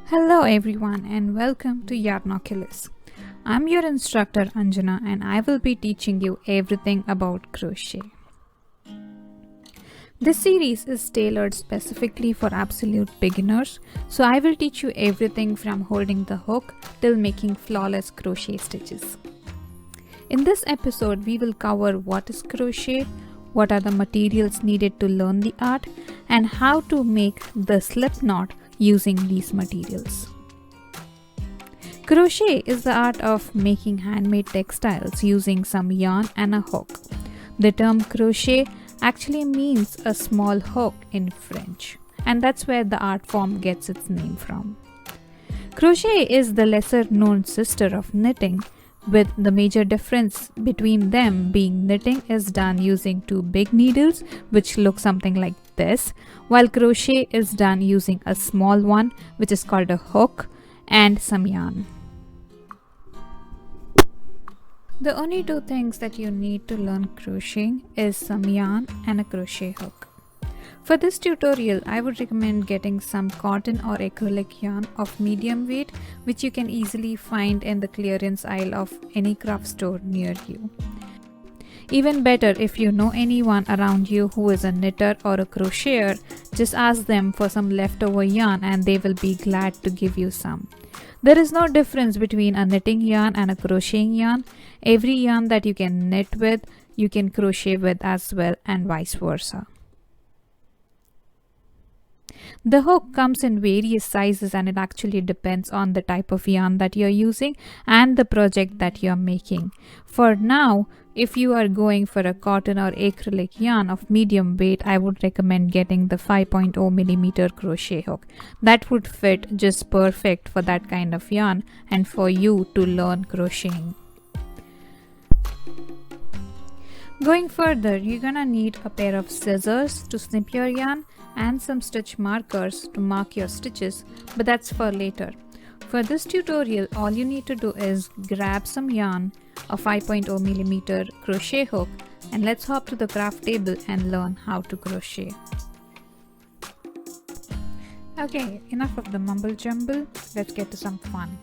Hello everyone and welcome to Yarnoculous. I'm your instructor Anjana and I will be teaching you everything about crochet. This series is tailored specifically for absolute beginners, so I will teach you everything from holding the hook till making flawless crochet stitches. In this episode, we will cover what is crochet, what are the materials needed to learn the art, and how to make the slip knot using these materials. Crochet is the art of making handmade textiles using some yarn and a hook. The term crochet actually means a small hook in French, and that's where the art form gets its name from. Crochet is the lesser known sister of knitting, with the major difference between them being knitting is done using two big needles which look something like this, while crochet is done using a small one which is called a hook and some yarn. The only two things that you need to learn crocheting is some yarn and a crochet hook. For this tutorial, I would recommend getting some cotton or acrylic yarn of medium weight, which you can easily find in the clearance aisle of any craft store near you. Even better, if you know anyone around you who is a knitter or a crocheter, just ask them for some leftover yarn and they will be glad to give you some. There is no difference between a knitting yarn and a crocheting yarn. Every yarn that you can knit with, you can crochet with as well, and vice versa. The hook comes in various sizes and it actually depends on the type of yarn that you're using and the project that you're making. For now, if you are going for a cotton or acrylic yarn of medium weight, I would recommend getting the 5.0mm crochet hook. That would fit just perfect for that kind of yarn and for you to learn crocheting. Going further, you're gonna need a pair of scissors to snip your yarn and some stitch markers to mark your stitches, but that's for later. For this tutorial, all you need to do is grab some yarn, a 5.0mm crochet hook, and let's hop to the craft table and learn how to crochet. Okay, enough of the mumble jumble, let's get to some fun.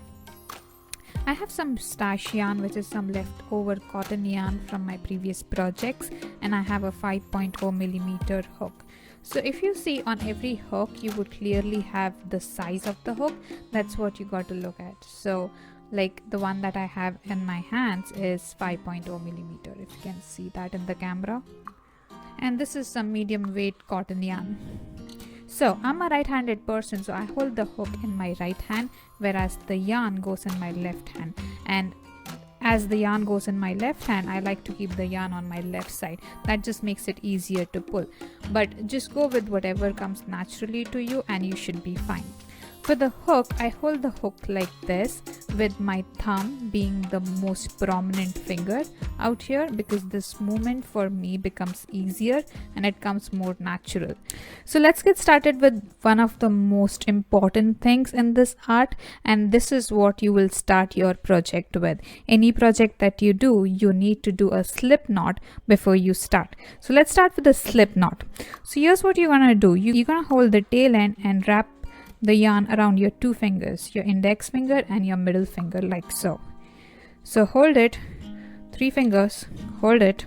I have some stash yarn, which is some leftover cotton yarn from my previous projects, and I have a 5.0mm hook. So if you see on every hook, you would clearly have the size of the hook. That's what you got to look at. So like the one that I have in my hands is 5.0mm, if you can see that in the camera. And this is some medium weight cotton yarn. So I'm a right-handed person, so I hold the hook in my right hand, whereas the yarn goes in my left hand. And as the yarn goes in my left hand, I like to keep the yarn on my left side. That just makes it easier to pull. But just go with whatever comes naturally to you and you should be fine. For the hook, I hold the hook like this, with my thumb being the most prominent finger out here, because this movement for me becomes easier and it comes more natural. So let's get started with one of the most important things in this art, and this is what you will start your project with. Any project that you do, you need to do a slip knot before you start. So let's start with the slip knot. So here's what you're gonna do. You're gonna hold the tail end and wrap the yarn around your two fingers, your index finger and your middle finger, like so. So hold it, 3 fingers, hold it,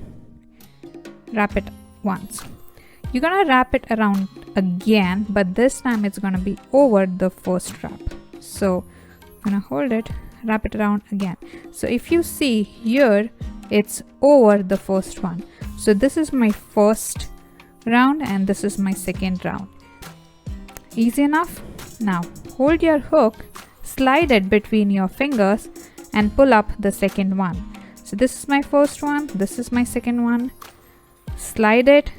wrap it once. You're gonna wrap it around again, but this time it's gonna be over the first wrap. So I'm gonna hold it, wrap it around again. So if you see here, it's over the first one. So this is my first round and this is my second round. Easy enough? Now hold your hook, slide it between your fingers and pull up the second one. So this is my first one, this is my second one. Slide it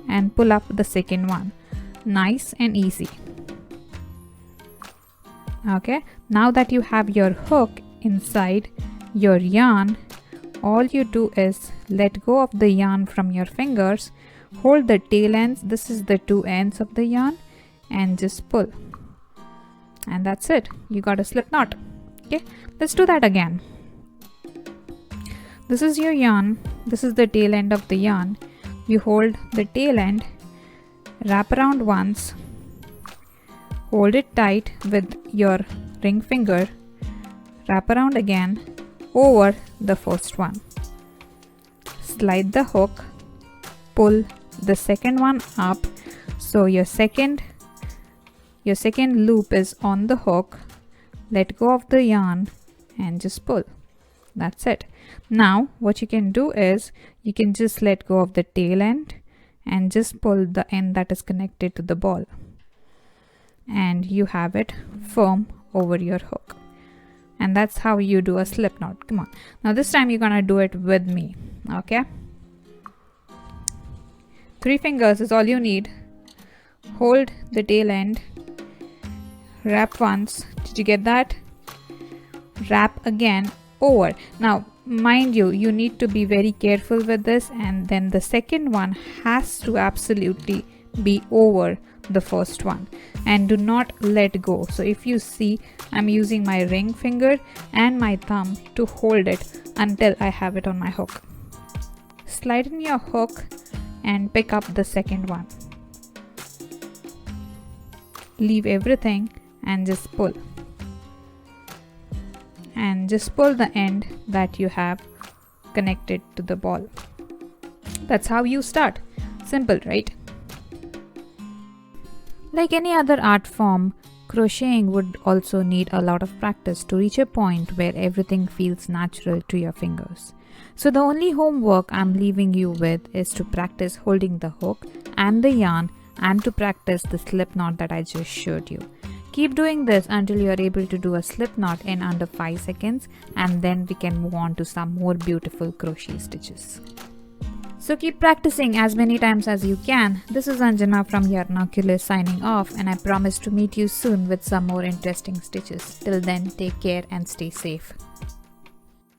and pull up the second one. Nice and easy. Okay, now that you have your hook inside your yarn, all you do is let go of the yarn from your fingers, hold the tail ends, this is the two ends of the yarn, and just pull. And that's it, you got a slip knot. Okay, let's do that again. This is your yarn, this is the tail end of the yarn. You hold the tail end, wrap around once, hold it tight with your ring finger, wrap around again over the first one, slide the hook, pull the second one up so your second loop is on the hook, let go of the yarn and just pull. That's it. Now what you can do is you can just let go of the tail end and just pull the end that is connected to the ball, and you have it firm over your hook. And that's how you do a slip knot. Come on, now this time you're gonna do it with me. Okay, 3 fingers is all you need. Hold the tail end, wrap once. Did you get that? Wrap again over. Now mind you, you need to be very careful with this, and then the second one has to absolutely be over the first one, and do not let go. So if you see, I'm using my ring finger and my thumb to hold it until I have it on my hook. Slide in your hook and pick up the second one. Leave everything and just pull. And just pull the end that you have connected to the ball. That's how you start. Simple, right? Like any other art form, crocheting would also need a lot of practice to reach a point where everything feels natural to your fingers. So the only homework I'm leaving you with is to practice holding the hook and the yarn, and to practice the slip knot that I just showed you. Keep doing this until you are able to do a slip knot in under 5 seconds, and then we can move on to some more beautiful crochet stitches. So keep practicing as many times as you can. This is Anjana from Yarnoculous signing off, and I promise to meet you soon with some more interesting stitches. Till then, take care and stay safe.